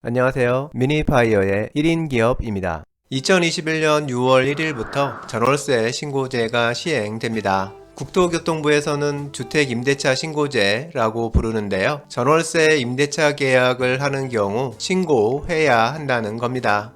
안녕하세요. 미니파이어의 1인 기업입니다. 2021년 6월 1일부터 전월세 신고제가 시행됩니다. 국토교통부에서는 주택임대차 신고제라고 부르는데요. 전월세 임대차 계약을 하는 경우 신고해야 한다는 겁니다.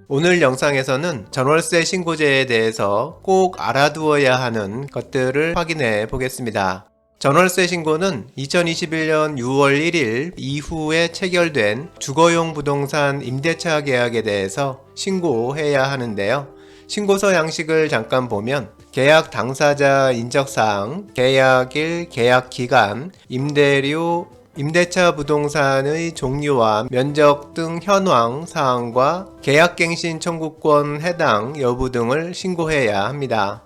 오늘 영상에서는 전월세 신고제에 대해서 꼭 알아두어야 하는 것들을 확인해 보겠습니다. 전월세 신고는 2021년 6월 1일 이후에 체결된 주거용 부동산 임대차 계약에 대해서 신고해야 하는데요. 신고서 양식을 잠깐 보면 계약 당사자 인적사항, 계약일, 계약기간, 임대료, 임대차 부동산의 종류와 면적 등 현황 사항과 계약갱신 청구권 해당 여부 등을 신고해야 합니다.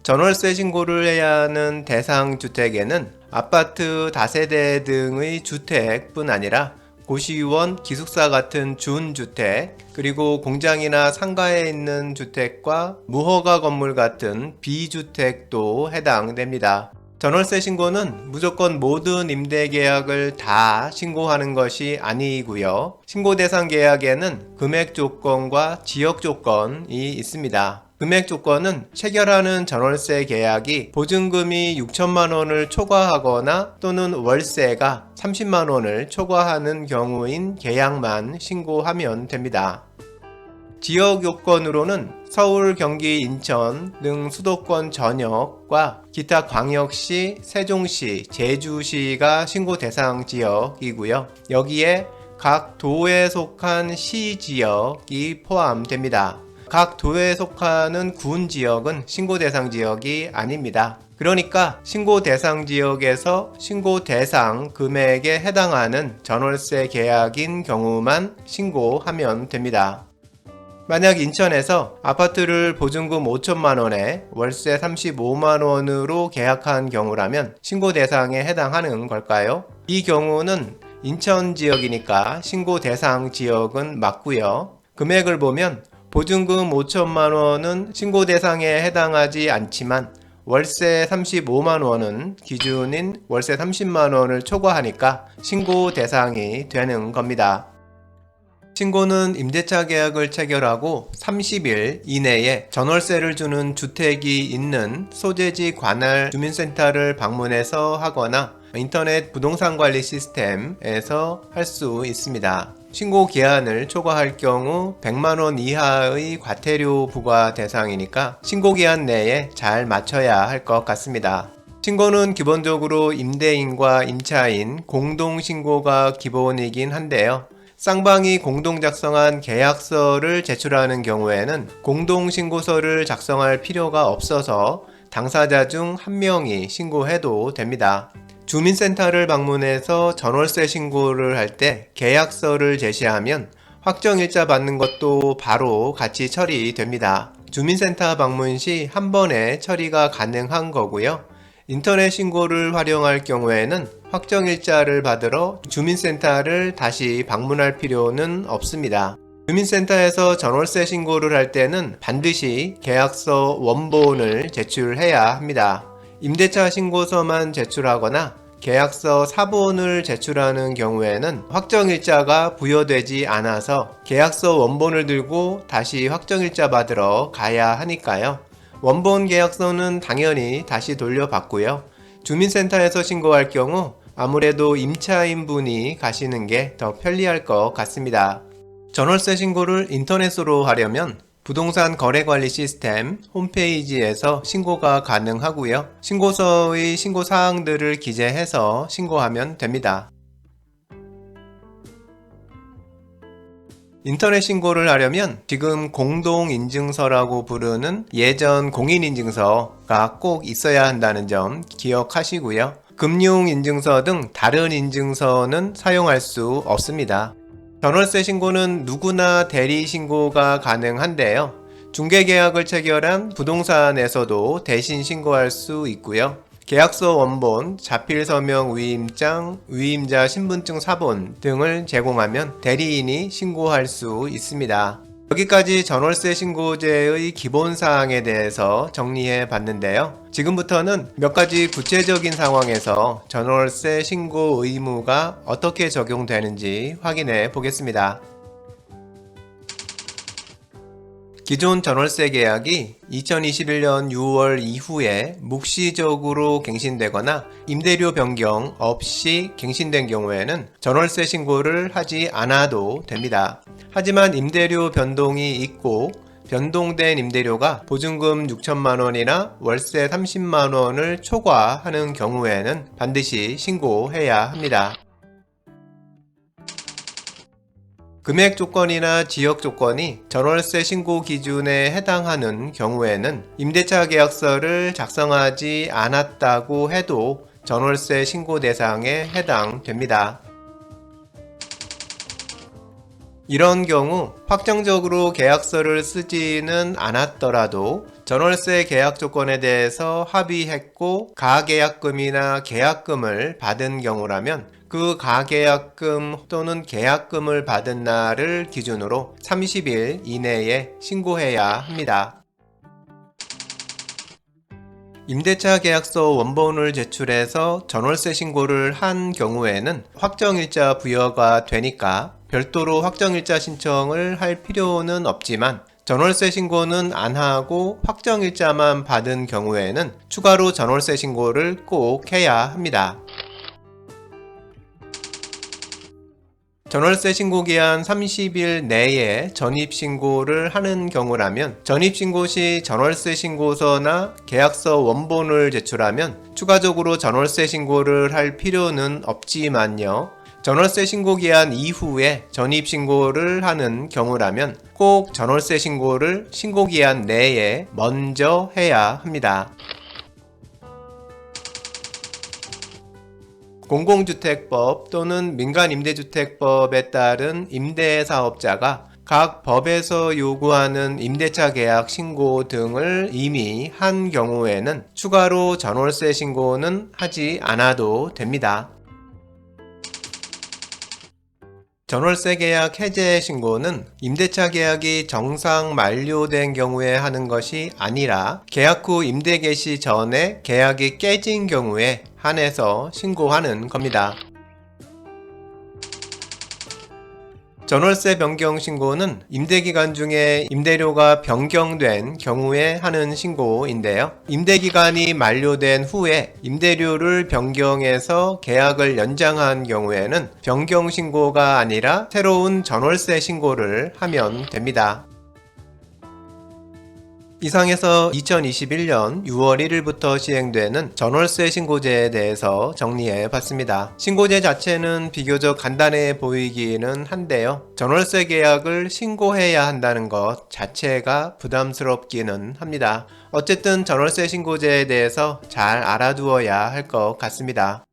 전월세 신고를 해야 하는 대상 주택에는 아파트, 다세대 등의 주택뿐 아니라 고시원, 기숙사 같은 준주택, 그리고 공장이나 상가에 있는 주택과 무허가 건물 같은 비주택도 해당됩니다. 전월세 신고는 무조건 모든 임대계약을 다 신고하는 것이 아니고요. 신고 대상 계약에는 금액 조건과 지역 조건이 있습니다. 금액 조건은 체결하는 전월세 계약이 보증금이 6천만 원을 초과하거나 또는 월세가 30만 원을 초과하는 경우인 계약만 신고하면 됩니다. 지역 요건으로는 서울, 경기, 인천 등 수도권 전역과 기타 광역시, 세종시, 제주시가 신고 대상 지역이고요. 여기에 각 도에 속한 시 지역이 포함됩니다. 각 도에 속하는 군 지역은 신고 대상 지역이 아닙니다. 그러니까 신고 대상 지역에서 신고 대상 금액에 해당하는 전월세 계약인 경우만 신고하면 됩니다. 만약 인천에서 아파트를 보증금 5천만 원에 월세 35만 원으로 계약한 경우라면 신고 대상에 해당하는 걸까요? 이 경우는 인천 지역이니까 신고 대상 지역은 맞고요. 금액을 보면 보증금 5천만 원은 신고 대상에 해당하지 않지만 월세 35만 원은 기준인 월세 30만 원을 초과하니까 신고 대상이 되는 겁니다. 신고는 임대차 계약을 체결하고 30일 이내에 전월세를 주는 주택이 있는 소재지 관할 주민센터를 방문해서 하거나 인터넷 부동산 관리 시스템에서 할 수 있습니다. 신고 기한을 초과할 경우 100만 원 이하의 과태료 부과 대상이니까 신고 기한 내에 잘 맞춰야 할 것 같습니다. 신고는 기본적으로 임대인과 임차인 공동 신고가 기본이긴 한데요. 쌍방이 공동 작성한 계약서를 제출하는 경우에는 공동신고서를 작성할 필요가 없어서 당사자 중 한 명이 신고해도 됩니다. 주민센터를 방문해서 전월세 신고를 할 때 계약서를 제시하면 확정일자 받는 것도 바로 같이 처리됩니다. 주민센터 방문 시 한 번에 처리가 가능한 거고요. 인터넷 신고를 활용할 경우에는 확정일자를 받으러 주민센터를 다시 방문할 필요는 없습니다. 주민센터에서 전월세 신고를 할 때는 반드시 계약서 원본을 제출해야 합니다. 임대차 신고서만 제출하거나 계약서 사본을 제출하는 경우에는 확정일자가 부여되지 않아서 계약서 원본을 들고 다시 확정일자 받으러 가야 하니까요. 원본 계약서는 당연히 다시 돌려받고요. 주민센터에서 신고할 경우 아무래도 임차인 분이 가시는 게 더 편리할 것 같습니다. 전월세 신고를 인터넷으로 하려면 부동산 거래관리 시스템 홈페이지에서 신고가 가능하고요. 신고서의 신고사항들을 기재해서 신고하면 됩니다. 인터넷 신고를 하려면 지금 공동인증서라고 부르는 예전 공인인증서가 꼭 있어야 한다는 점 기억하시고요. 금융인증서 등 다른 인증서는 사용할 수 없습니다. 전월세 신고는 누구나 대리 신고가 가능한데요. 중개계약을 체결한 부동산에서도 대신 신고할 수 있고요. 계약서 원본, 자필서명 위임장, 위임자 신분증 사본 등을 제공하면 대리인이 신고할 수 있습니다. 여기까지 전월세 신고제의 기본 사항에 대해서 정리해 봤는데요. 지금부터는 몇 가지 구체적인 상황에서 전월세 신고 의무가 어떻게 적용되는지 확인해 보겠습니다. 기존 전월세 계약이 2021년 6월 이후에 묵시적으로 갱신되거나 임대료 변경 없이 갱신된 경우에는 전월세 신고를 하지 않아도 됩니다. 하지만 임대료 변동이 있고 변동된 임대료가 보증금 6천만원이나 월세 30만원을 초과하는 경우에는 반드시 신고해야 합니다. 금액 조건이나 지역 조건이 전월세 신고 기준에 해당하는 경우에는 임대차 계약서를 작성하지 않았다고 해도 전월세 신고 대상에 해당됩니다. 이런 경우 확정적으로 계약서를 쓰지는 않았더라도 전월세 계약 조건에 대해서 합의했고 가계약금이나 계약금을 받은 경우라면 그 가계약금 또는 계약금을 받은 날을 기준으로 30일 이내에 신고해야 합니다. 임대차 계약서 원본을 제출해서 전월세 신고를 한 경우에는 확정일자 부여가 되니까 별도로 확정일자 신청을 할 필요는 없지만 전월세 신고는 안 하고 확정일자만 받은 경우에는 추가로 전월세 신고를 꼭 해야 합니다. 전월세 신고기한 30일 내에 전입신고를 하는 경우라면 전입신고 시 전월세 신고서나 계약서 원본을 제출하면 추가적으로 전월세 신고를 할 필요는 없지만요. 전월세 신고기한 이후에 전입신고를 하는 경우라면 꼭 전월세 신고를 신고기한 내에 먼저 해야 합니다. 공공주택법 또는 민간임대주택법에 따른 임대사업자가 각 법에서 요구하는 임대차 계약 신고 등을 이미 한 경우에는 추가로 전월세 신고는 하지 않아도 됩니다. 전월세 계약 해제 신고는 임대차 계약이 정상 만료된 경우에 하는 것이 아니라 계약 후 임대 개시 전에 계약이 깨진 경우에 한해서 신고하는 겁니다. 전월세 변경 신고는 임대기간 중에 임대료가 변경된 경우에 하는 신고인데요. 임대기간이 만료된 후에 임대료를 변경해서 계약을 연장한 경우에는 변경 신고가 아니라 새로운 전월세 신고를 하면 됩니다. 이상에서 2021년 6월 1일부터 시행되는 전월세 신고제에 대해서 정리해 봤습니다. 신고제 자체는 비교적 간단해 보이기는 한데요. 전월세 계약을 신고해야 한다는 것 자체가 부담스럽기는 합니다. 어쨌든 전월세 신고제에 대해서 잘 알아두어야 할 것 같습니다.